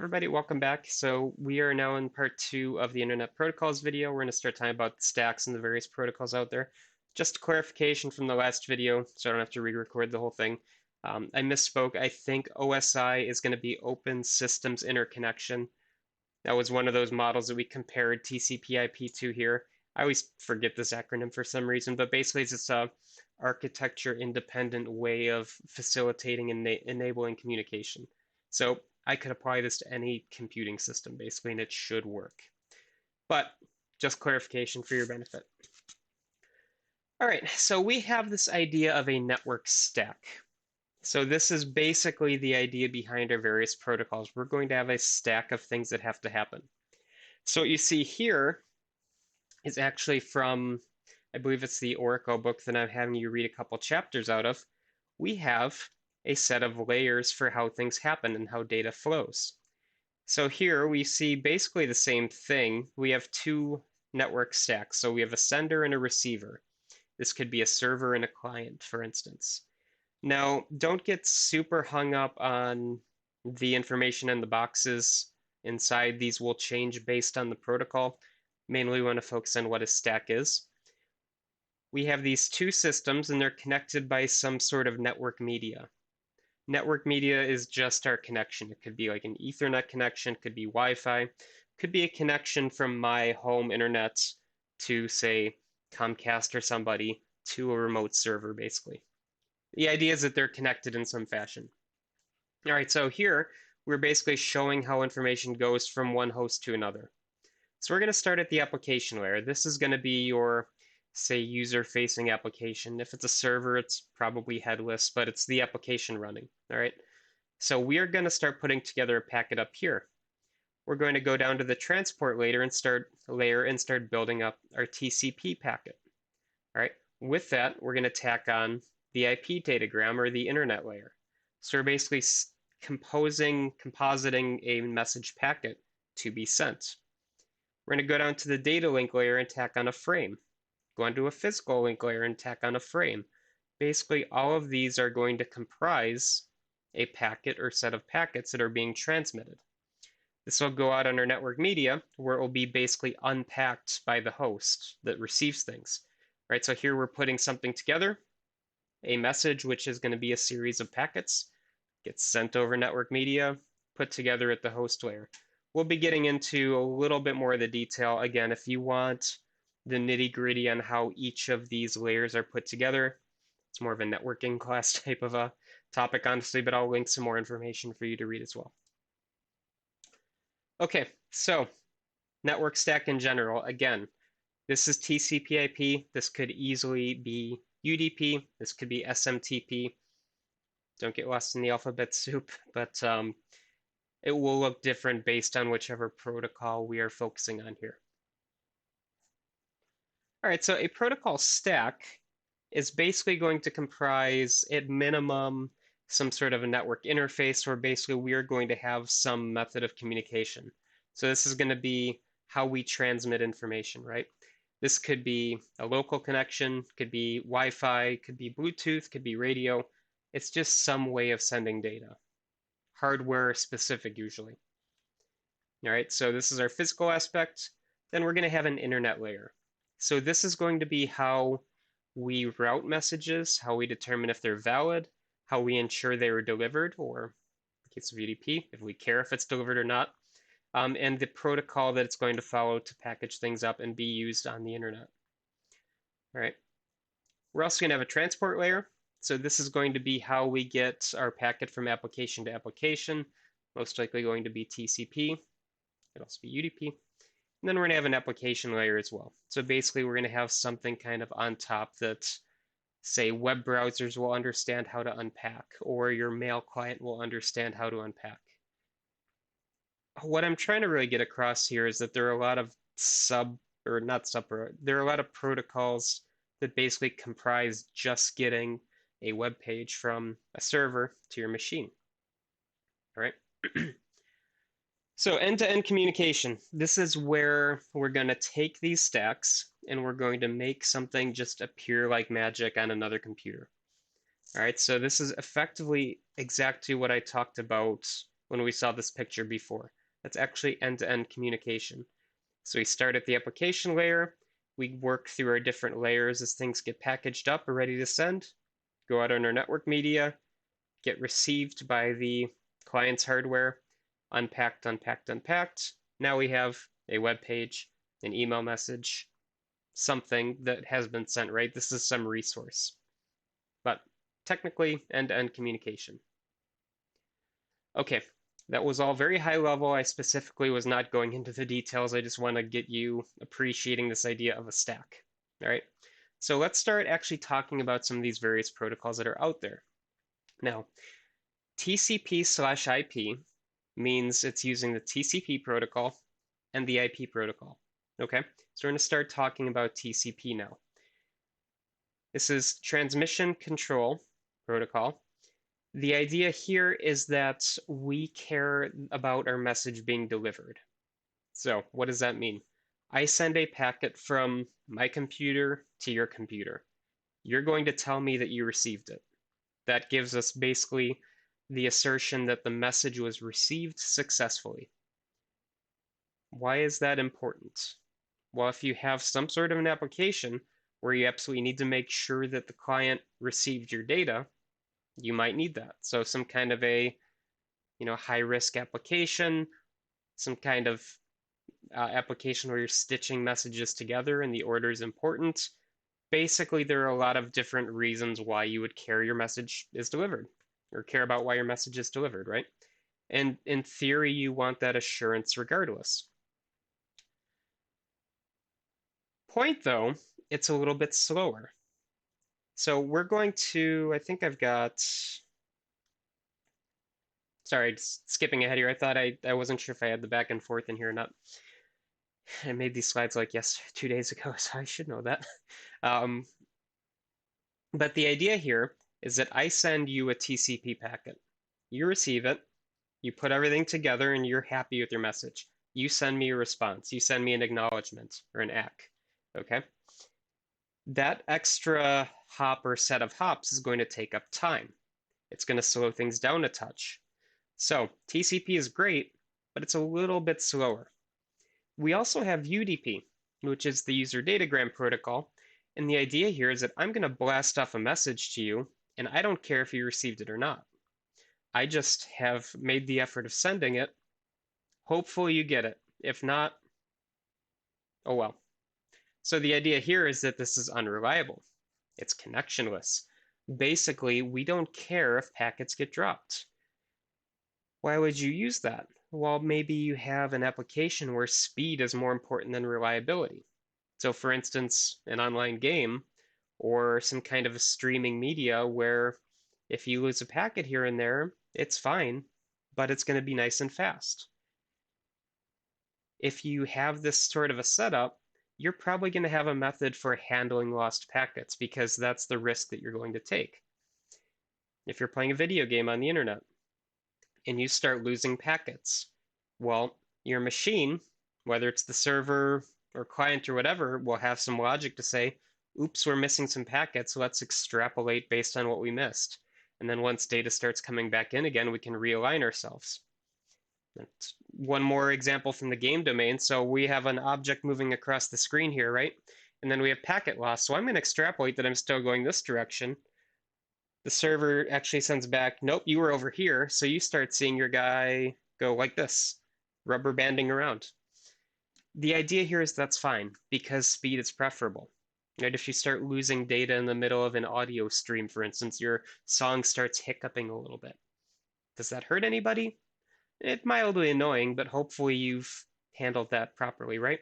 everybody, welcome back. So we are now in part 2 of the Internet Protocols video. We're going to start talking about the stacks and the various protocols out there. Just a clarification from the last video, so I don't have to re-record the whole thing. I misspoke. I think OSI is going to be Open Systems Interconnection. That was one of those models that we compared TCP/IP to here. I always forget this acronym for some reason, but basically it's just a architecture-independent way of facilitating and enabling communication. So I could apply this to any computing system, basically, and it should work. But just clarification for your benefit. All right, so we have this idea of a network stack. So this is basically the idea behind our various protocols. We're going to have a stack of things that have to happen. So what you see here is actually from, I believe it's the Oracle book that I'm having you read a couple chapters out of. We have a set of layers for how things happen and how data flows. So here we see basically the same thing. We have two network stacks. So we have a sender and a receiver. This could be a server and a client, for instance. Now, don't get super hung up on the information in the boxes inside. These will change based on the protocol. Mainly we want to focus on what a stack is. We have these two systems and they're connected by some sort of network media. Network media is just our connection. It could be like an Ethernet connection, could be Wi-Fi, could be a connection from my home internet to, say, Comcast or somebody to a remote server, basically. The idea is that they're connected in some fashion. All right, so here we're basically showing how information goes from one host to another. So we're going to start at the application layer. This is going to be your, say, user-facing application. If it's a server, it's probably headless, but it's the application running, all right? So we are going to start putting together a packet up here. We're going to go down to the transport layer and start building up our TCP packet, all right? With that, we're going to tack on the IP datagram or the internet layer. So we're basically compositing a message packet to be sent. We're going to go down to the data link layer and tack on a frame. Go onto a physical link layer and tack on a frame. Basically, all of these are going to comprise a packet or set of packets that are being transmitted. This will go out on our network media, where it will be basically unpacked by the host that receives things. Right, so here we're putting something together, a message, which is going to be a series of packets, gets sent over network media, put together at the host layer. We'll be getting into a little bit more of the detail. Again, if you want the nitty-gritty on how each of these layers are put together, it's more of a networking class type of a topic, honestly, but I'll link some more information for you to read as well. Okay, so network stack in general. Again, this is TCP/IP. This could easily be UDP. This could be SMTP. Don't get lost in the alphabet soup, but it will look different based on whichever protocol we are focusing on here. All right, so a protocol stack is basically going to comprise, at minimum, some sort of a network interface where basically we are going to have some method of communication. So this is going to be how we transmit information, right? This could be a local connection, could be Wi-Fi, could be Bluetooth, could be radio. It's just some way of sending data. Hardware specific usually. All right, so this is our physical aspect. Then we're going to have an internet layer. So this is going to be how we route messages, how we determine if they're valid, how we ensure they were delivered, or in the case of UDP, if we care if it's delivered or not, and the protocol that it's going to follow to package things up and be used on the internet. All right. We're also going to have a transport layer. So this is going to be how we get our packet from application to application, most likely going to be TCP. It'll also be UDP. And then we're going to have an application layer as well. So basically, we're going to have something kind of on top that, say, web browsers will understand how to unpack, or your mail client will understand how to unpack. What I'm trying to really get across here is that there are a lot of there are a lot of protocols that basically comprise just getting a web page from a server to your machine. All right. So end-to-end communication. This is where we're going to take these stacks and we're going to make something just appear like magic on another computer. All right, so this is effectively exactly what I talked about when we saw this picture before. That's actually end-to-end communication. So we start at the application layer, we work through our different layers as things get packaged up or ready to send, go out on our network media, get received by the client's hardware, unpacked, unpacked, unpacked. Now we have a web page, an email message, something that has been sent, right? This is some resource. But technically, end-to-end communication. Okay, that was all very high level. I specifically was not going into the details. I just want to get you appreciating this idea of a stack. All right, so let's start actually talking about some of these various protocols that are out there. Now, TCP/IP means it's using the TCP protocol and the IP protocol. Okay, so we're going to start talking about TCP now. This is Transmission Control Protocol. The idea here is that we care about our message being delivered. So what does that mean? I send a packet from my computer to your computer. You're going to tell me that you received it. That gives us basically the assertion that the message was received successfully. Why is that important? Well, if you have some sort of an application where you absolutely need to make sure that the client received your data, you might need that. So some kind of a, high risk application, some kind of application where you're stitching messages together and the order is important. Basically, there are a lot of different reasons why you would care your message is delivered or care about why your message is delivered, right? And in theory, you want that assurance regardless. Point though, it's a little bit slower. So we're going to, I think I've got, sorry, skipping ahead here. I thought I wasn't sure if I had the back and forth in here or not. I made these slides like 2 days ago, so I should know that. But the idea here is that I send you a TCP packet. You receive it, you put everything together, and you're happy with your message. You send me a response. You send me an acknowledgement or an ACK, okay? That extra hop or set of hops is going to take up time. It's going to slow things down a touch. So TCP is great, but it's a little bit slower. We also have UDP, which is the user datagram protocol. And the idea here is that I'm going to blast off a message to you, and I don't care if you received it or not. I just have made the effort of sending it. Hopefully you get it. If not, oh well. So the idea here is that this is unreliable. It's connectionless. Basically, we don't care if packets get dropped. Why would you use that? Well, maybe you have an application where speed is more important than reliability. So for instance, an online game or some kind of a streaming media where if you lose a packet here and there, it's fine, but it's going to be nice and fast. If you have this sort of a setup, you're probably going to have a method for handling lost packets because that's the risk that you're going to take. If you're playing a video game on the internet and you start losing packets, well, your machine, whether it's the server or client or whatever, will have some logic to say, oops, we're missing some packets. Let's extrapolate based on what we missed. And then once data starts coming back in again, we can realign ourselves. That's one more example from the game domain. So we have an object moving across the screen here, right? And then we have packet loss. So I'm going to extrapolate that I'm still going this direction. The server actually sends back, nope, you were over here. So you start seeing your guy go like this, rubber banding around. The idea here is that's fine because speed is preferable. Right? If you start losing data in the middle of an audio stream, for instance, your song starts hiccuping a little bit. Does that hurt anybody? It's mildly annoying, but hopefully you've handled that properly, right?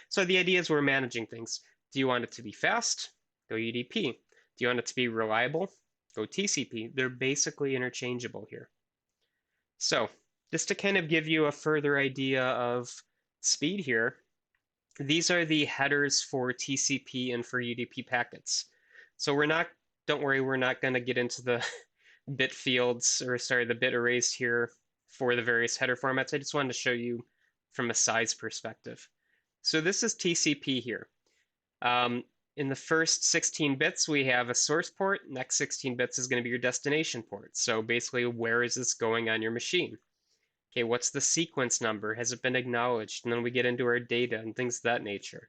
So the idea is we're managing things. Do you want it to be fast? Go UDP. Do you want it to be reliable? Go TCP. They're basically interchangeable here. So just to kind of give you a further idea of speed here, these are the headers for TCP and for UDP packets. So don't worry, we're not going to get into the bit fields, or sorry, the bit arrays here for the various header formats. I just wanted to show you from a size perspective. So this is TCP here. In the first 16 bits, we have a source port. Next 16 bits is going to be your destination port. So basically, where is this going on your machine? Okay, what's the sequence number? Has it been acknowledged? And then we get into our data and things of that nature.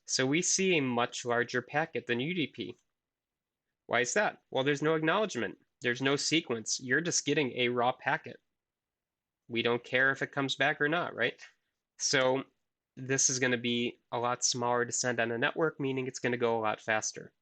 So we see a much larger packet than UDP. Why is that? Well, there's no acknowledgement. There's no sequence. You're just getting a raw packet. We don't care if it comes back or not, right? So this is going to be a lot smaller to send on a network, meaning it's going to go a lot faster.